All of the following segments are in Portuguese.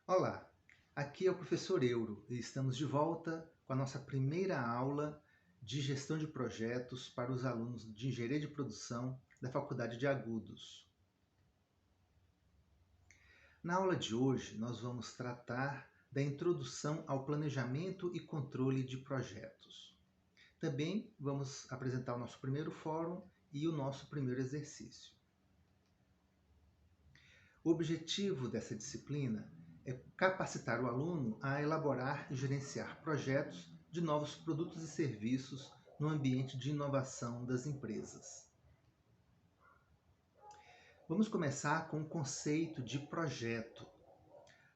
Olá, aqui é o professor Euro e estamos de volta com a nossa primeira aula de gestão de projetos para os alunos de Engenharia de Produção da Faculdade de Agudos. Na aula de hoje, nós vamos tratar da introdução ao planejamento e controle de projetos. Também vamos apresentar o nosso primeiro fórum e o nosso primeiro exercício. O objetivo dessa disciplina é capacitar o aluno a elaborar e gerenciar projetos de novos produtos e serviços no ambiente de inovação das empresas. Vamos começar com o conceito de projeto.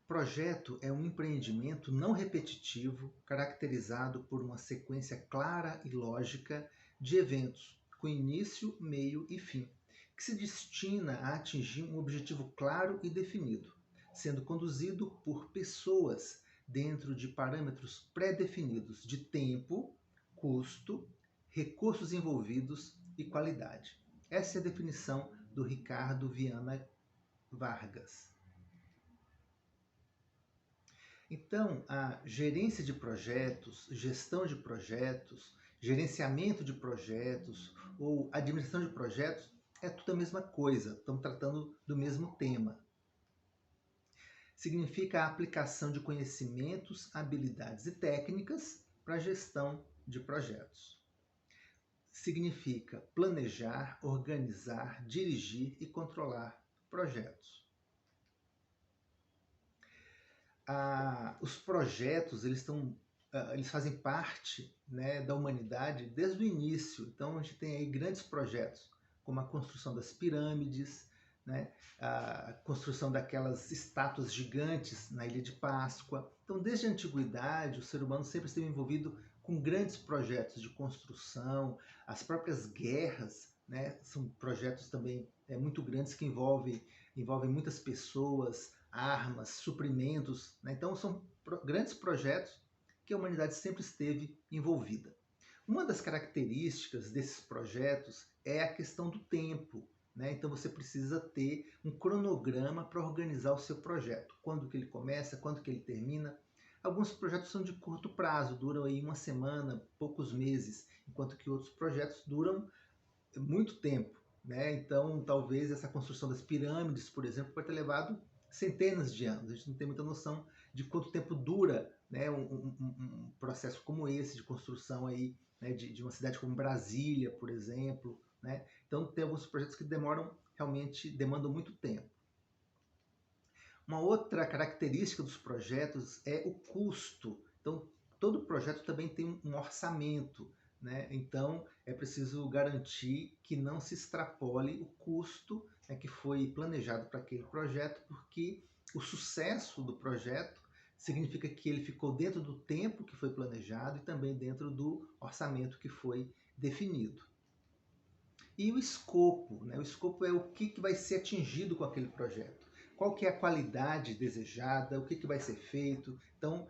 Projeto é um empreendimento não repetitivo, caracterizado por uma sequência clara e lógica de eventos, com início, meio e fim, que se destina a atingir um objetivo claro e definido, sendo conduzido por pessoas dentro de parâmetros pré-definidos de tempo, custo, recursos envolvidos e qualidade. Essa é a definição do Ricardo Viana Vargas. Então, a gerência de projetos, gestão de projetos, gerenciamento de projetos ou administração de projetos é tudo a mesma coisa, estamos tratando do mesmo tema. Significa a aplicação de conhecimentos, habilidades e técnicas para a gestão de projetos. Significa planejar, organizar, dirigir e controlar projetos. Os projetos eles fazem parte, né, da humanidade desde o início. Então a gente tem aí grandes projetos, como a construção das pirâmides, né, a construção daquelas estátuas gigantes na Ilha de Páscoa. Então, desde a antiguidade, o ser humano sempre esteve envolvido com grandes projetos de construção. As próprias guerras, né, são projetos também muito grandes que envolvem muitas pessoas, armas, suprimentos, né? Então são grandes projetos que a humanidade sempre esteve envolvida. Uma das características desses projetos é a questão do tempo, né? Então você precisa ter um cronograma para organizar o seu projeto. Quando que ele começa, quando que ele termina. Alguns projetos são de curto prazo, duram aí uma semana, poucos meses, enquanto que outros projetos duram muito tempo, né? Então talvez essa construção das pirâmides, por exemplo, pode ter levado centenas de anos. A gente não tem muita noção de quanto tempo dura, né, um processo como esse de construção aí, né, de uma cidade como Brasília, por exemplo, né? Então tem alguns projetos que demandam muito tempo. Uma outra característica dos projetos é o custo. Então todo projeto também tem um orçamento, né? Então é preciso garantir que não se extrapole o custo, né, que foi planejado para aquele projeto, porque o sucesso do projeto significa que ele ficou dentro do tempo que foi planejado e também dentro do orçamento que foi definido. E o escopo, né? O escopo é o que vai ser atingido com aquele projeto. Qual que é a qualidade desejada, o que vai ser feito. Então,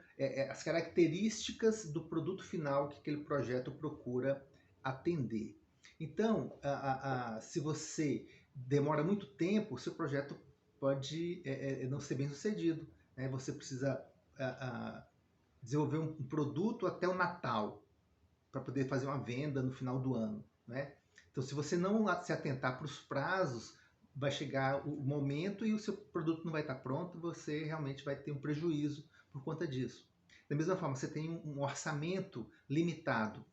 as características do produto final que aquele projeto procura atender. Então, se você demora muito tempo, o seu projeto pode não ser bem sucedido, né? Você precisa desenvolver um produto até o Natal, para poder fazer uma venda no final do ano, né? Então, se você não se atentar para os prazos, vai chegar o momento e o seu produto não vai estar pronto, você realmente vai ter um prejuízo por conta disso. Da mesma forma, você tem um orçamento limitado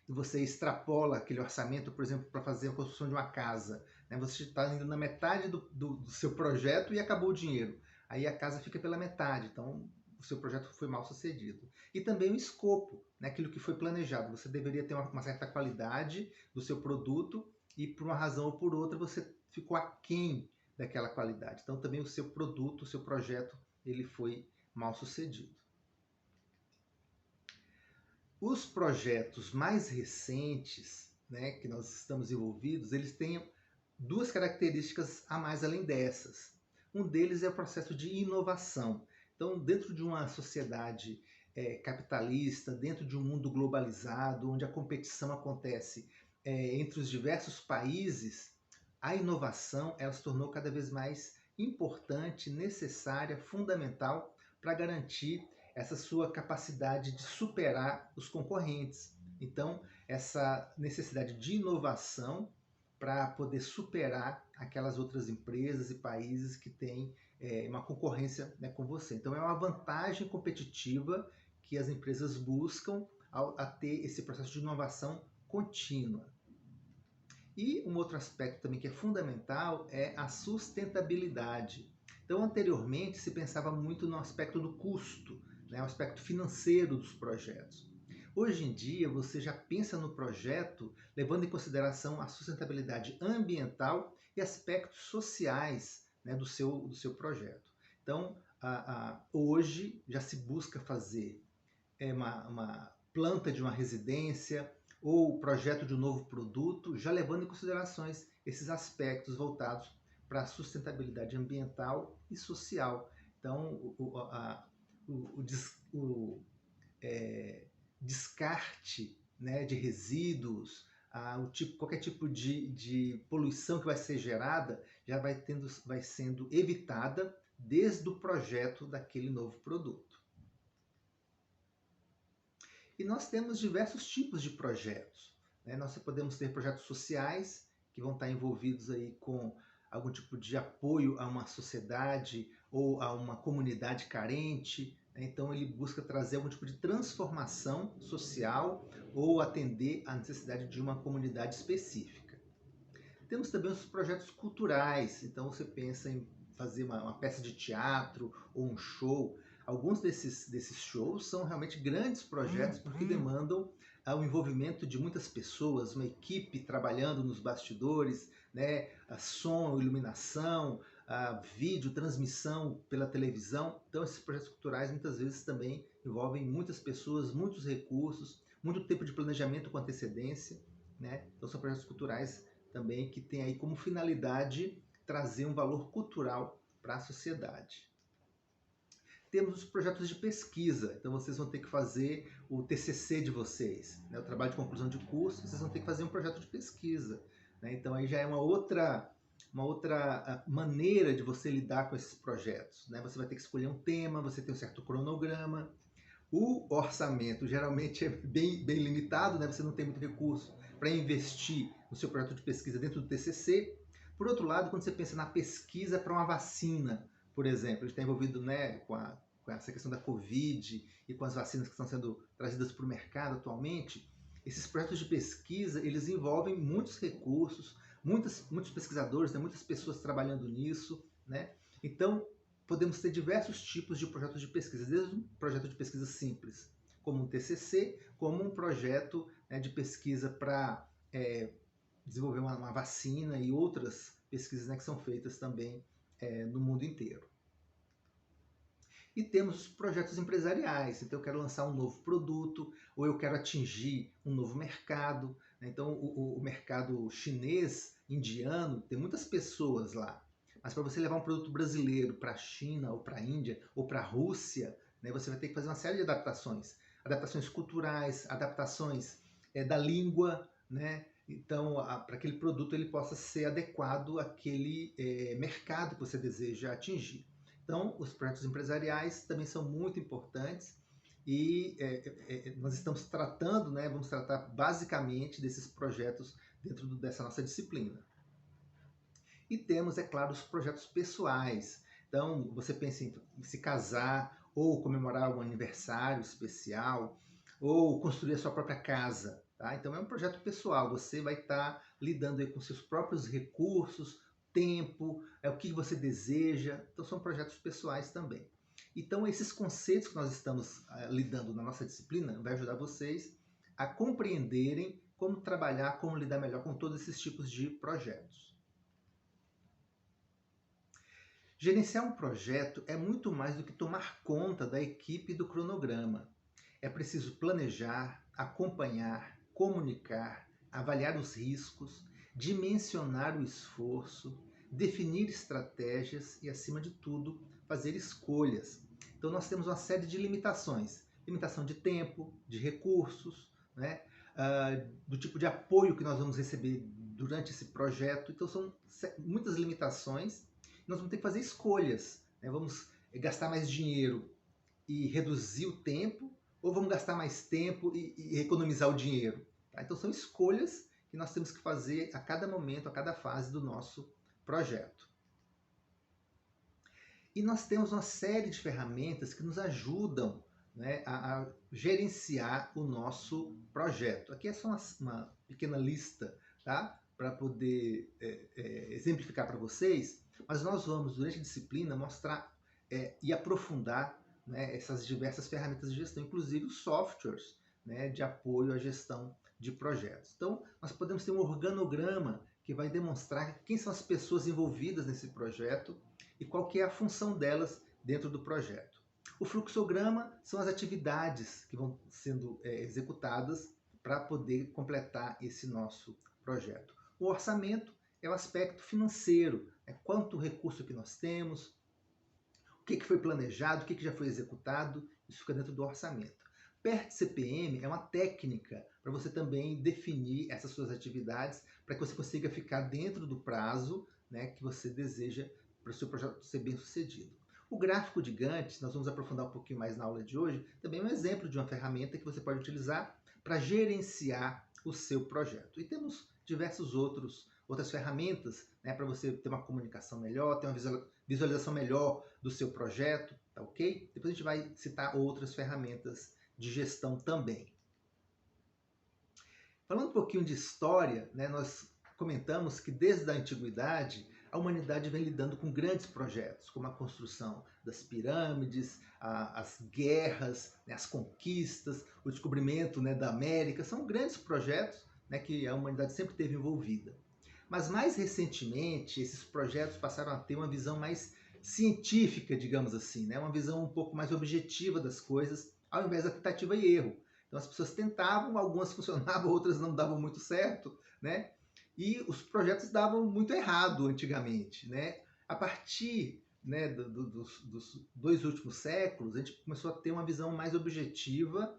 e você extrapola aquele orçamento, por exemplo, para fazer a construção de uma casa, né? Você está indo na metade do seu projeto e acabou o dinheiro. Aí a casa fica pela metade, então o seu projeto foi mal sucedido. E também o escopo, né? Aquilo que foi planejado. Você deveria ter uma certa qualidade do seu produto e por uma razão ou por outra você ficou aquém daquela qualidade. Então também o seu produto, o seu projeto, ele foi mal sucedido. Os projetos mais recentes, né, que nós estamos envolvidos, eles têm duas características a mais além dessas. Um deles é o processo de inovação. Então, dentro de uma sociedade capitalista, dentro de um mundo globalizado, onde a competição acontece entre os diversos países, a inovação ela se tornou cada vez mais importante, necessária, fundamental para garantir essa sua capacidade de superar os concorrentes. Então, essa necessidade de inovação para poder superar aquelas outras empresas e países que têm uma concorrência, né, com você. Então, é uma vantagem competitiva que as empresas buscam a ter esse processo de inovação contínua. E um outro aspecto também que é fundamental é a sustentabilidade. Então, anteriormente, se pensava muito no aspecto do custo, né, o aspecto financeiro dos projetos. Hoje em dia, você já pensa no projeto levando em consideração a sustentabilidade ambiental e aspectos sociais, né, do seu projeto. Então, hoje já se busca fazer uma planta de uma residência ou o projeto de um novo produto, já levando em considerações esses aspectos voltados para a sustentabilidade ambiental e social. Então, o descarte, né, de resíduos, qualquer tipo de poluição que vai ser gerada, já vai sendo evitada desde o projeto daquele novo produto. E nós temos diversos tipos de projetos, né? Nós podemos ter projetos sociais, que vão estar envolvidos aí com algum tipo de apoio a uma sociedade ou a uma comunidade carente, né? Então ele busca trazer algum tipo de transformação social ou atender à necessidade de uma comunidade específica. Temos também os projetos culturais, então você pensa em fazer uma peça de teatro ou um show. Alguns desses shows são realmente grandes projetos porque demandam o envolvimento de muitas pessoas, uma equipe trabalhando nos bastidores, né? Som, iluminação, vídeo, transmissão pela televisão. Então esses projetos culturais muitas vezes também envolvem muitas pessoas, muitos recursos, muito tempo de planejamento com antecedência, né? Então são projetos culturais também que têm aí como finalidade trazer um valor cultural para a sociedade. Temos os projetos de pesquisa, então vocês vão ter que fazer o TCC de vocês, né? O trabalho de conclusão de curso, vocês vão ter que fazer um projeto de pesquisa, né? Então aí já é uma outra maneira de você lidar com esses projetos, né? Você vai ter que escolher um tema, você tem um certo cronograma. O orçamento geralmente é bem limitado, né? Você não tem muito recurso para investir no seu projeto de pesquisa dentro do TCC. Por outro lado, quando você pensa na pesquisa para uma vacina, por exemplo, a gente está envolvido, né, com essa questão da Covid e com as vacinas que estão sendo trazidas para o mercado atualmente, esses projetos de pesquisa, eles envolvem muitos recursos, muitos pesquisadores, né, muitas pessoas trabalhando nisso, né? Então, podemos ter diversos tipos de projetos de pesquisa, desde um projeto de pesquisa simples, como um TCC, como um projeto, né, de pesquisa para desenvolver uma vacina e outras pesquisas, né, que são feitas também no mundo inteiro. E temos os projetos empresariais, então eu quero lançar um novo produto, ou eu quero atingir um novo mercado, né? Então o mercado chinês, indiano, tem muitas pessoas lá, mas para você levar um produto brasileiro para a China, ou para a Índia, ou para a Rússia, né, você vai ter que fazer uma série de adaptações, adaptações culturais, adaptações da língua, né? Então, para aquele produto ele possa ser adequado àquele mercado que você deseja atingir. Então, os projetos empresariais também são muito importantes e nós estamos tratando, né, vamos tratar basicamente desses projetos dentro dessa nossa disciplina. E temos, é claro, os projetos pessoais. Então, você pensa em se casar ou comemorar um aniversário especial ou construir a sua própria casa. Tá? Então, é um projeto pessoal. Você vai estar lidando aí com seus próprios recursos, tempo, o que você deseja. Então, são projetos pessoais também. Então, esses conceitos que nós estamos lidando na nossa disciplina vai ajudar vocês a compreenderem como trabalhar, como lidar melhor com todos esses tipos de projetos. Gerenciar um projeto é muito mais do que tomar conta da equipe e do cronograma. É preciso planejar, acompanhar, comunicar, avaliar os riscos, dimensionar o esforço, definir estratégias e, acima de tudo, fazer escolhas. Então, nós temos uma série de limitações. Limitação de tempo, de recursos, né? Do tipo de apoio que nós vamos receber durante esse projeto. Então, são muitas limitações. nós vamos ter que fazer escolhas, né? Vamos gastar mais dinheiro e reduzir o tempo, ou vamos gastar mais tempo e economizar o dinheiro? Tá? Então são escolhas que nós temos que fazer a cada momento, a cada fase do nosso projeto. E nós temos uma série de ferramentas que nos ajudam, né, a gerenciar o nosso projeto. Aqui é só uma pequena lista, tá? Para poder exemplificar para vocês, mas nós vamos, durante a disciplina, mostrar e aprofundar, né, essas diversas ferramentas de gestão, inclusive os softwares, né, de apoio à gestão de projetos. Então, nós podemos ter um organograma que vai demonstrar quem são as pessoas envolvidas nesse projeto e qual que é a função delas dentro do projeto. O fluxograma são as atividades que vão sendo executadas para poder completar esse nosso projeto. O orçamento é o aspecto financeiro, quanto recurso que nós temos, o que foi planejado, o que já foi executado, isso fica dentro do orçamento. PERT CPM é uma técnica para você também definir essas suas atividades, para que você consiga ficar dentro do prazo, né, que você deseja para o seu projeto ser bem sucedido. O gráfico de Gantt, nós vamos aprofundar um pouquinho mais na aula de hoje, também é um exemplo de uma ferramenta que você pode utilizar para gerenciar o seu projeto. E temos diversas outras ferramentas, né, para você ter uma comunicação melhor, ter uma visualização melhor do seu projeto, tá ok? Depois a gente vai citar outras ferramentas de gestão também. Falando um pouquinho de história, né, nós comentamos que desde a antiguidade a humanidade vem lidando com grandes projetos, como a construção das pirâmides, as guerras, né, as conquistas, o descobrimento, né, da América. São grandes projetos, né, que a humanidade sempre esteve envolvida. Mas mais recentemente, esses projetos passaram a ter uma visão mais científica, digamos assim, né, uma visão um pouco mais objetiva das coisas, ao invés da tentativa e erro. Então as pessoas tentavam, algumas funcionavam, outras não davam muito certo, né? E os projetos davam muito errado antigamente, né? A partir, né, dos 2 últimos séculos, a gente começou a ter uma visão mais objetiva,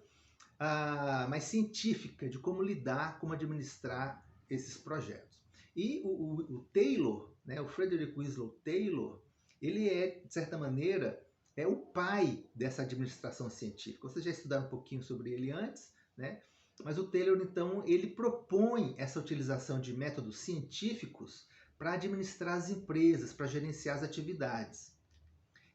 mais científica de como lidar, como administrar esses projetos. E o Taylor, né, o Frederick Winslow Taylor, ele é, de certa maneira, o pai dessa administração científica. Vocês já estudaram um pouquinho sobre ele antes, né? Mas o Taylor, então, ele propõe essa utilização de métodos científicos para administrar as empresas, para gerenciar as atividades.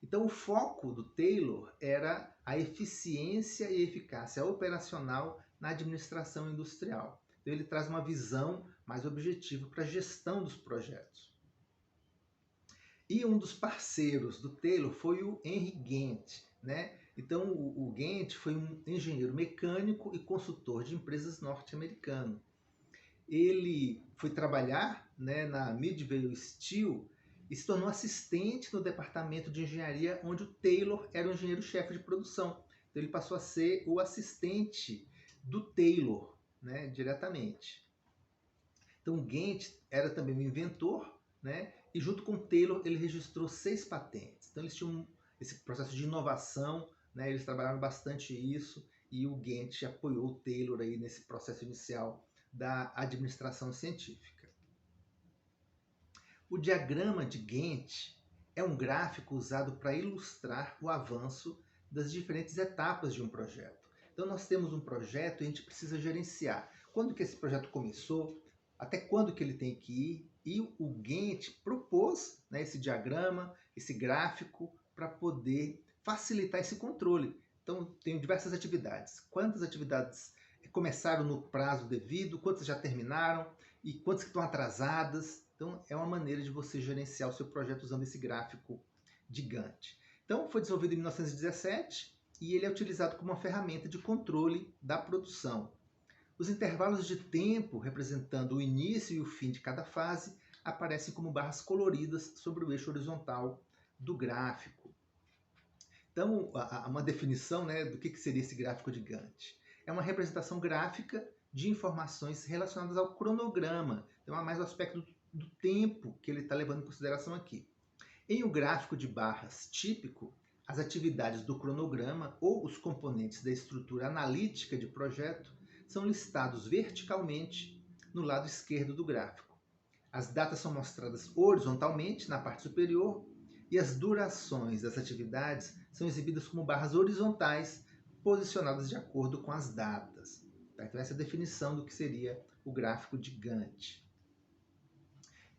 Então, o foco do Taylor era a eficiência e eficácia operacional na administração industrial. Então, ele traz uma visão mais objetiva para a gestão dos projetos. E um dos parceiros do Taylor foi o Henry Gantt, né? Então, o Gantt foi um engenheiro mecânico e consultor de empresas norte-americano. Ele foi trabalhar, né, na Midvale Steel e se tornou assistente no departamento de engenharia, onde o Taylor era o engenheiro-chefe de produção. Então, ele passou a ser o assistente do Taylor, né, diretamente. Então, Gantt era também um inventor, né, e junto com o Taylor ele registrou 6 patentes. Então, eles tinham esse processo de inovação, né, eles trabalharam bastante isso, e o Gantt apoiou o Taylor aí nesse processo inicial da administração científica. O diagrama de Gantt é um gráfico usado para ilustrar o avanço das diferentes etapas de um projeto. Então nós temos um projeto e a gente precisa gerenciar. Quando que esse projeto começou, até quando que ele tem que ir, e o Gantt propôs, né, esse diagrama, esse gráfico, para poder facilitar esse controle. Então tem diversas atividades. Quantas atividades começaram no prazo devido, quantas já terminaram e quantas que estão atrasadas. Então é uma maneira de você gerenciar o seu projeto usando esse gráfico de Gantt. Então foi desenvolvido em 1917 e ele é utilizado como uma ferramenta de controle da produção. Os intervalos de tempo, representando o início e o fim de cada fase, aparecem como barras coloridas sobre o eixo horizontal do gráfico. Então, uma definição, né, do que seria esse gráfico de Gantt. É uma representação gráfica de informações relacionadas ao cronograma. Então, é mais o aspecto do tempo que ele está levando em consideração aqui. Em um gráfico de barras típico, as atividades do cronograma ou os componentes da estrutura analítica de projeto são listados verticalmente no lado esquerdo do gráfico. As datas são mostradas horizontalmente na parte superior e as durações das atividades são exibidas como barras horizontais posicionadas de acordo com as datas. Tá? Então essa é a definição do que seria o gráfico de Gantt.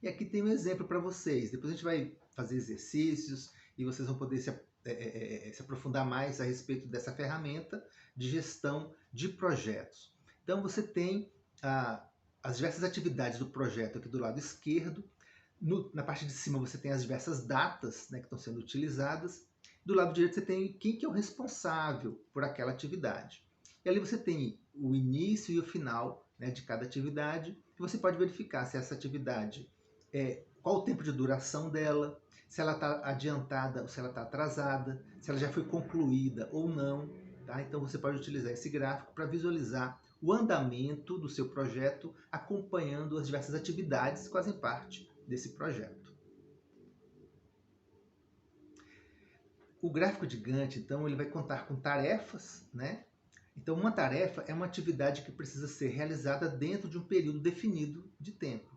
E aqui tem um exemplo para vocês. Depois a gente vai fazer exercícios e vocês vão poder se aprofundar mais a respeito dessa ferramenta de gestão de projetos. Então você tem as diversas atividades do projeto aqui do lado esquerdo. Na parte de cima você tem as diversas datas, né, que estão sendo utilizadas. Do lado direito você tem quem que é o responsável por aquela atividade. E ali você tem o início e o final, né, de cada atividade. E você pode verificar se essa atividade, qual o tempo de duração dela, se ela está adiantada ou se ela está atrasada, se ela já foi concluída ou não. Tá? Então você pode utilizar esse gráfico para visualizar o andamento do seu projeto, acompanhando as diversas atividades que fazem parte desse projeto. O gráfico de Gantt, então, ele vai contar com tarefas, né? Então, uma tarefa é uma atividade que precisa ser realizada dentro de um período definido de tempo.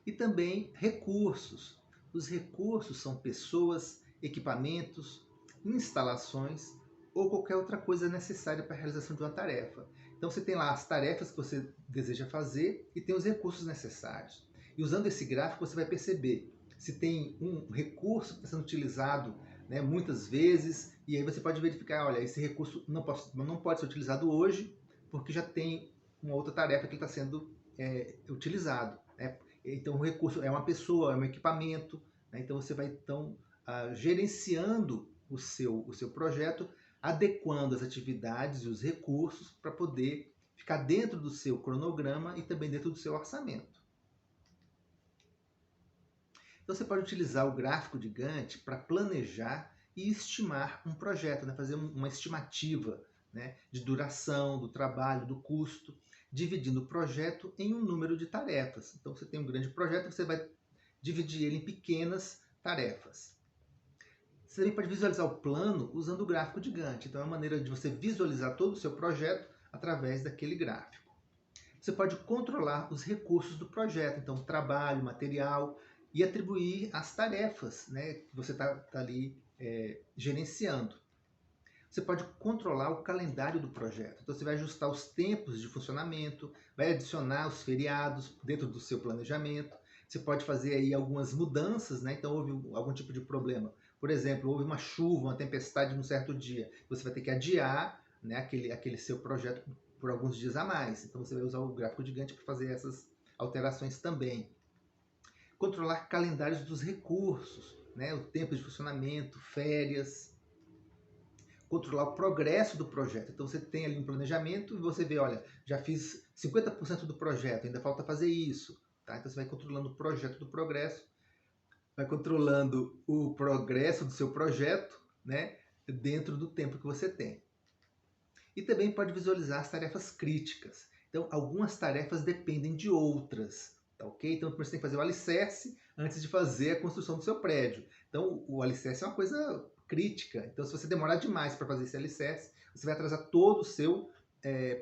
E também recursos. Os recursos são pessoas, equipamentos, instalações ou qualquer outra coisa necessária para a realização de uma tarefa. Então você tem lá as tarefas que você deseja fazer e tem os recursos necessários. E usando esse gráfico você vai perceber se tem um recurso que está sendo utilizado, né, muitas vezes, e aí você pode verificar, olha, esse recurso não pode ser utilizado hoje porque já tem uma outra tarefa que está sendo utilizado. Né? Então o recurso é uma pessoa, é um equipamento, né? Então você vai gerenciando o seu projeto, adequando as atividades e os recursos para poder ficar dentro do seu cronograma e também dentro do seu orçamento. Então você pode utilizar o gráfico de Gantt para planejar e estimar um projeto, né? Fazer uma estimativa, né, de duração, do trabalho, do custo, dividindo o projeto em um número de tarefas. Então você tem um grande projeto, você vai dividir ele em pequenas tarefas. Você também pode visualizar o plano usando o gráfico de Gantt. Então é uma maneira de você visualizar todo o seu projeto através daquele gráfico. Você pode controlar os recursos do projeto, então trabalho, material, e atribuir as tarefas, né, que você está ali gerenciando. Você pode controlar o calendário do projeto. Então você vai ajustar os tempos de funcionamento, vai adicionar os feriados dentro do seu planejamento. Você pode fazer aí algumas mudanças, né? Então houve algum tipo de problema. Por exemplo, houve uma chuva, uma tempestade num certo dia. Você vai ter que adiar, né, aquele seu projeto por alguns dias a mais. Então você vai usar o gráfico de Gantt para fazer essas alterações também. Controlar calendários dos recursos, né? O tempo de funcionamento, férias. Controlar o progresso do projeto. Então você tem ali um planejamento e você vê, olha, já fiz 50% do projeto, ainda falta fazer isso. Tá? Então você vai controlando o projeto do progresso, vai controlando o progresso do seu projeto, né, dentro do tempo que você tem. E também pode visualizar as tarefas críticas. Então algumas tarefas dependem de outras. Tá, ok? Então você tem que fazer o alicerce antes de fazer a construção do seu prédio. Então o alicerce é uma coisa crítica. Então se você demorar demais para fazer esse alicerce, você vai atrasar todo o seu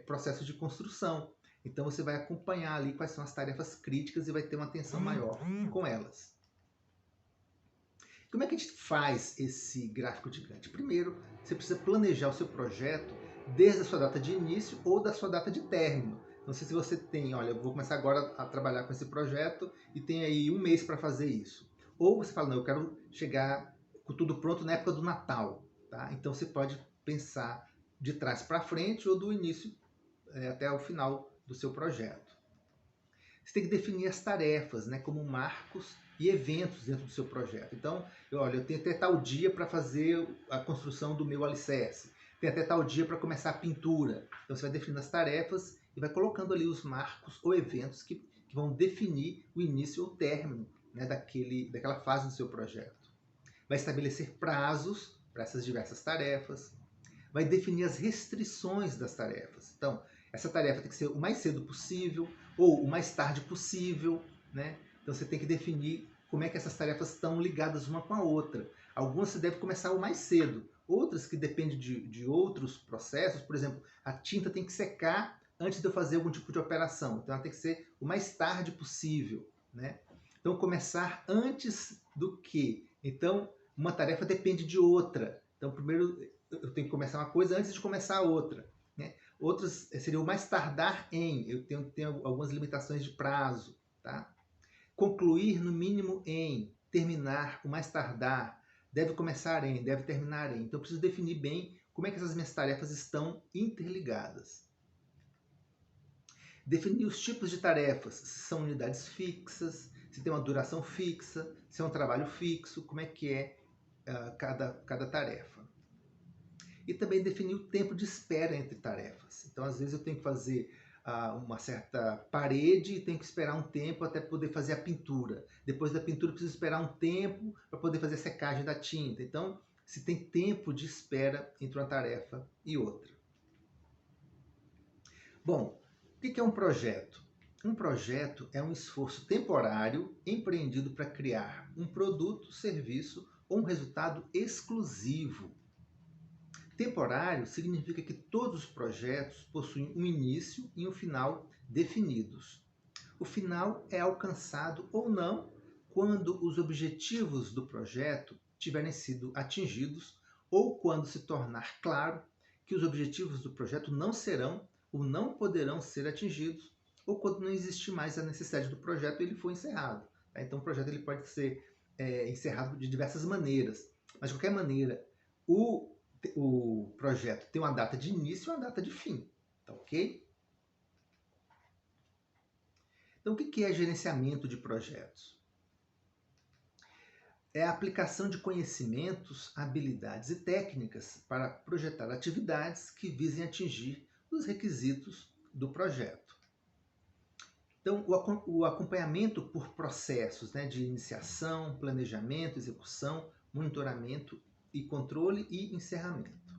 processo de construção. Então você vai acompanhar ali quais são as tarefas críticas e vai ter uma atenção maior com elas. Como é que a gente faz esse gráfico de Gantt? Primeiro, você precisa planejar o seu projeto desde a sua data de início ou da sua data de término. Não sei se você tem, olha, eu vou começar agora a trabalhar com esse projeto e tem aí um mês para fazer isso. Ou você fala, não, eu quero chegar com tudo pronto na época do Natal. Tá? Então você pode pensar de trás para frente ou do início até o final do seu projeto. Você tem que definir as tarefas, né, como marcos e eventos dentro do seu projeto. Então, olha, eu tenho até tal dia para fazer a construção do meu alicerce. Tem até tal dia para começar a pintura. Então você vai definindo as tarefas e vai colocando ali os marcos ou eventos que vão definir o início ou o término, né, daquela fase do seu projeto. Vai estabelecer prazos para essas diversas tarefas. Vai definir as restrições das tarefas. Então, essa tarefa tem que ser o mais cedo possível ou o mais tarde possível, né? Então você tem que definir como é que essas tarefas estão ligadas uma com a outra. Algumas você deve começar o mais cedo, outras que dependem de outros processos, por exemplo, a tinta tem que secar antes de eu fazer algum tipo de operação, então ela tem que ser o mais tarde possível, né? Então, começar antes do que. Então, uma tarefa depende de outra. Então, primeiro eu tenho que começar uma coisa antes de começar a outra, né? Outros seria o mais tardar em. Eu tenho algumas limitações de prazo, tá? Concluir no mínimo em. Terminar o mais tardar. Deve começar em, deve terminar em. Então, eu preciso definir bem como é que essas minhas tarefas estão interligadas. Definir os tipos de tarefas, se são unidades fixas, se tem uma duração fixa, se é um trabalho fixo, como é que é cada tarefa. E também definir o tempo de espera entre tarefas. Então, às vezes eu tenho que fazer uma certa parede e tenho que esperar um tempo até poder fazer a pintura. Depois da pintura eu preciso esperar um tempo para poder fazer a secagem da tinta. Então, se tem tempo de espera entre uma tarefa e outra. Bom, o que é um projeto? Um projeto é um esforço temporário empreendido para criar um produto, serviço ou um resultado exclusivo. Temporário significa que todos os projetos possuem um início e um final definidos. O final é alcançado ou não quando os objetivos do projeto tiverem sido atingidos ou quando se tornar claro que os objetivos do projeto não serão ou não poderão ser atingidos, ou quando não existir mais a necessidade do projeto e ele foi encerrado. Tá? Então, o projeto ele pode ser encerrado de diversas maneiras, mas de qualquer maneira, o projeto tem uma data de início e uma data de fim, tá ok? Então, o que é gerenciamento de projetos? É a aplicação de conhecimentos, habilidades e técnicas para projetar atividades que visem atingir os requisitos do projeto. Então, o acompanhamento por processos, né, de iniciação, planejamento, execução, monitoramento e controle e encerramento.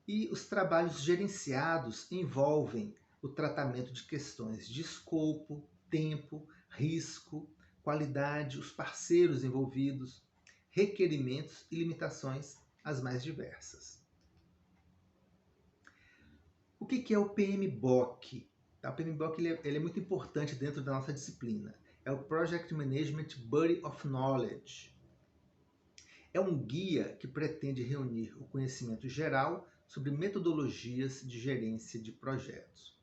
E os trabalhos gerenciados envolvem o tratamento de questões de escopo, tempo, risco, qualidade, os parceiros envolvidos, requerimentos e limitações as mais diversas. O que é o PMBOK? O PMBOK ele é muito importante dentro da nossa disciplina. É o Project Management Body of Knowledge. É um guia que pretende reunir o conhecimento geral sobre metodologias de gerência de projetos.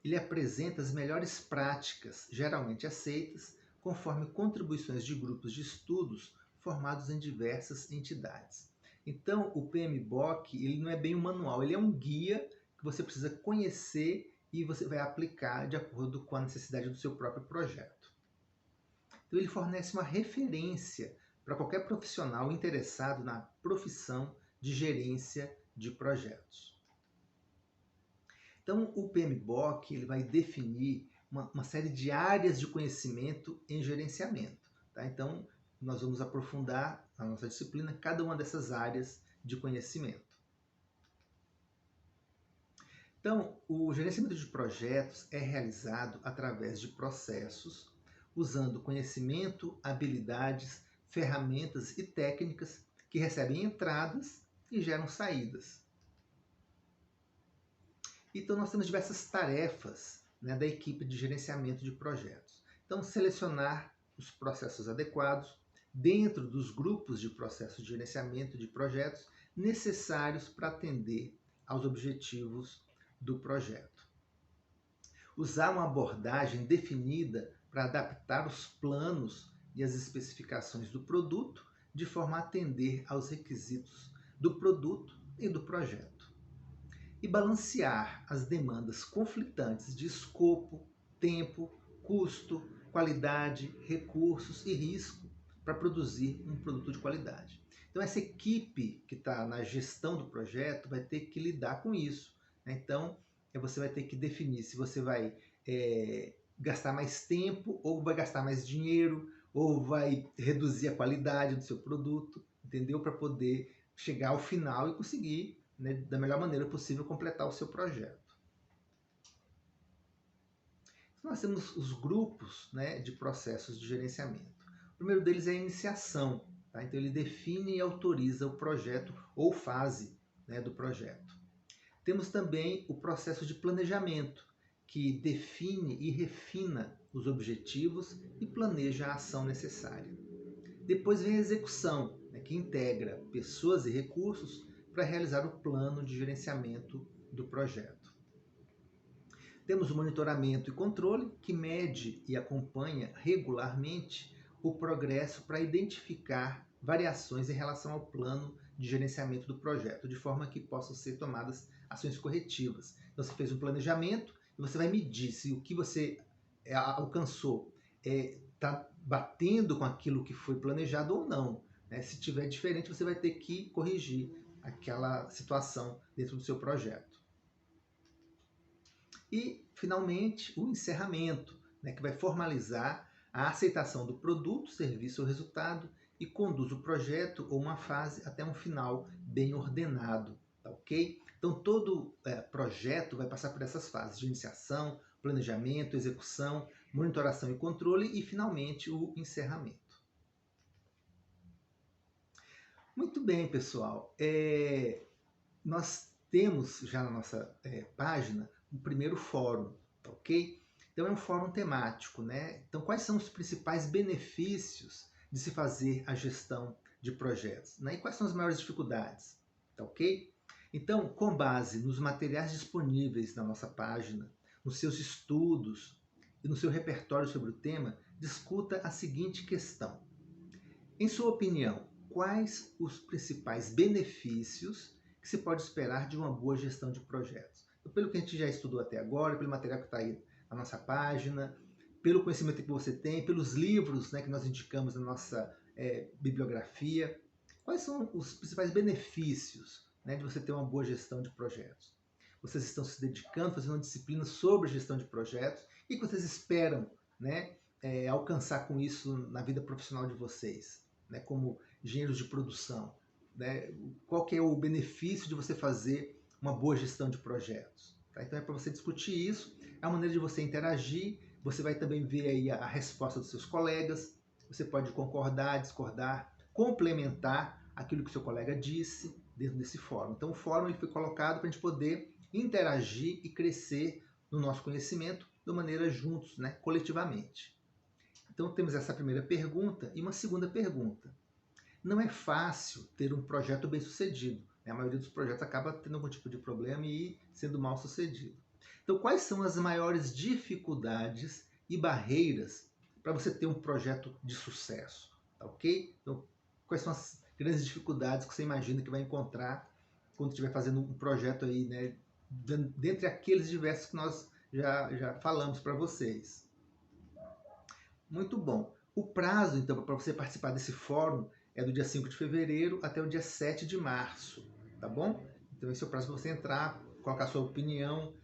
Ele apresenta as melhores práticas, geralmente aceitas, conforme contribuições de grupos de estudos formados em diversas entidades. Então, o PMBOK ele não é bem um manual, ele é um guia que você precisa conhecer e você vai aplicar de acordo com a necessidade do seu próprio projeto. Então, ele fornece uma referência para qualquer profissional interessado na profissão de gerência de projetos. Então, o PMBOK ele vai definir uma série de áreas de conhecimento em gerenciamento. Tá? Então, nós vamos aprofundar na nossa disciplina cada uma dessas áreas de conhecimento. Então, o gerenciamento de projetos é realizado através de processos, usando conhecimento, habilidades, ferramentas e técnicas que recebem entradas e geram saídas. Então, nós temos diversas tarefas, né, da equipe de gerenciamento de projetos. Então, selecionar os processos adequados dentro dos grupos de processos de gerenciamento de projetos necessários para atender aos objetivos do projeto. Usar uma abordagem definida para adaptar os planos e as especificações do produto de forma a atender aos requisitos do produto e do projeto. E balancear as demandas conflitantes de escopo, tempo, custo, qualidade, recursos e risco para produzir um produto de qualidade. Então, essa equipe que está na gestão do projeto vai ter que lidar com isso. Então, você vai ter que definir se você vai gastar mais tempo, ou vai gastar mais dinheiro, ou vai reduzir a qualidade do seu produto, entendeu? Para poder chegar ao final e conseguir, né, da melhor maneira possível, completar o seu projeto. Nós temos os grupos, né, de processos de gerenciamento. O primeiro deles é a iniciação. Tá? Então, ele define e autoriza o projeto ou fase, né, do projeto. Temos também o processo de planejamento, que define e refina os objetivos e planeja a ação necessária. Depois vem a execução, né, que integra pessoas e recursos para realizar o plano de gerenciamento do projeto. Temos o monitoramento e controle, que mede e acompanha regularmente o progresso para identificar variações em relação ao plano de gerenciamento do projeto, de forma que possam ser tomadas ações corretivas. Então, você fez um planejamento e você vai medir se o que você alcançou está batendo com aquilo que foi planejado ou não. Né? Se tiver diferente, você vai ter que corrigir aquela situação dentro do seu projeto. E, finalmente, o encerramento, né, que vai formalizar a aceitação do produto, serviço ou resultado e conduz o projeto ou uma fase até um final bem ordenado, tá ok? Então, todo projeto vai passar por essas fases de iniciação, planejamento, execução, monitoração e controle e, finalmente, o encerramento. Muito bem, pessoal. Nós temos já na nossa página o primeiro fórum, tá ok? Então é um fórum temático, né? Então quais são os principais benefícios de se fazer a gestão de projetos, né? E quais são as maiores dificuldades, tá ok? Então, com base nos materiais disponíveis na nossa página, nos seus estudos e no seu repertório sobre o tema, discuta a seguinte questão. Em sua opinião, quais os principais benefícios que se pode esperar de uma boa gestão de projetos? Então, pelo que a gente já estudou até agora, pelo material que está aí na nossa página, pelo conhecimento que você tem, pelos livros, né, que nós indicamos na nossa bibliografia, quais são os principais benefícios, né, de você ter uma boa gestão de projetos? Vocês estão se dedicando, fazendo uma disciplina sobre gestão de projetos e que vocês esperam, né, alcançar com isso na vida profissional de vocês, né, como engenheiros de produção, né? Qual que é o benefício de você fazer uma boa gestão de projetos? Tá? Então é para você discutir isso, é a maneira de você interagir, você vai também ver aí a resposta dos seus colegas, você pode concordar, discordar, complementar aquilo que o seu colega disse dentro desse fórum. Então o fórum ele foi colocado para a gente poder interagir e crescer no nosso conhecimento de maneira juntos, né, coletivamente. Então temos essa primeira pergunta e uma segunda pergunta. Não é fácil ter um projeto bem sucedido, né? A maioria dos projetos acaba tendo algum tipo de problema e sendo mal sucedido. Então quais são as maiores dificuldades e barreiras para você ter um projeto de sucesso? Tá ok? Então quais são as grandes dificuldades que você imagina que vai encontrar quando estiver fazendo um projeto aí, né? Dentre aqueles diversos que nós já falamos para vocês. Muito bom. O prazo, então, para você participar desse fórum é do dia 5 de fevereiro até o dia 7 de março, tá bom? Então esse é o prazo para você entrar, colocar sua opinião,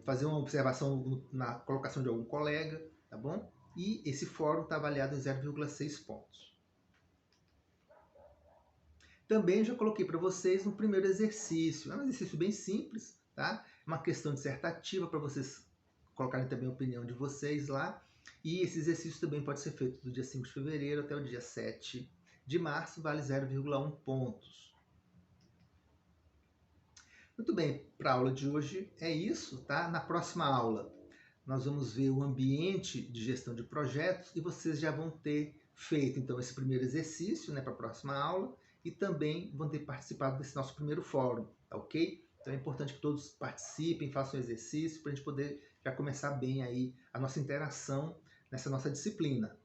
fazer uma observação na colocação de algum colega, tá bom? E esse fórum está avaliado em 0,6 pontos. Também já coloquei para vocês um primeiro exercício. É um exercício bem simples, tá? Uma questão dissertativa para vocês colocarem também a opinião de vocês lá. E esse exercício também pode ser feito do dia 5 de fevereiro até o dia 7 de março, vale 0,1 pontos. Muito bem, para a aula de hoje é isso, tá? Na próxima aula nós vamos ver o ambiente de gestão de projetos e vocês já vão ter feito então esse primeiro exercício, né, para a próxima aula e também vão ter participado desse nosso primeiro fórum, tá ok? Então é importante que todos participem, façam exercício para a gente poder já começar bem aí a nossa interação nessa nossa disciplina.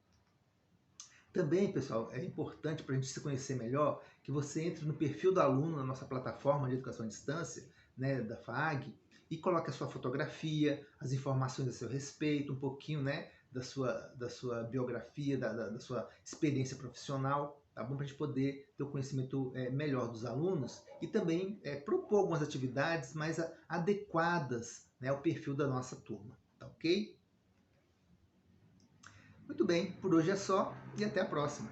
Também, pessoal, é importante para a gente se conhecer melhor que você entre no perfil do aluno na nossa plataforma de educação à distância, né, da FAG, e coloque a sua fotografia, as informações a seu respeito, um pouquinho, né, da sua biografia, da sua experiência profissional, tá bom? Para a gente poder ter o conhecimento melhor dos alunos e também propor algumas atividades mais adequadas, né, ao perfil da nossa turma, tá ok? Muito bem, por hoje é só e até a próxima.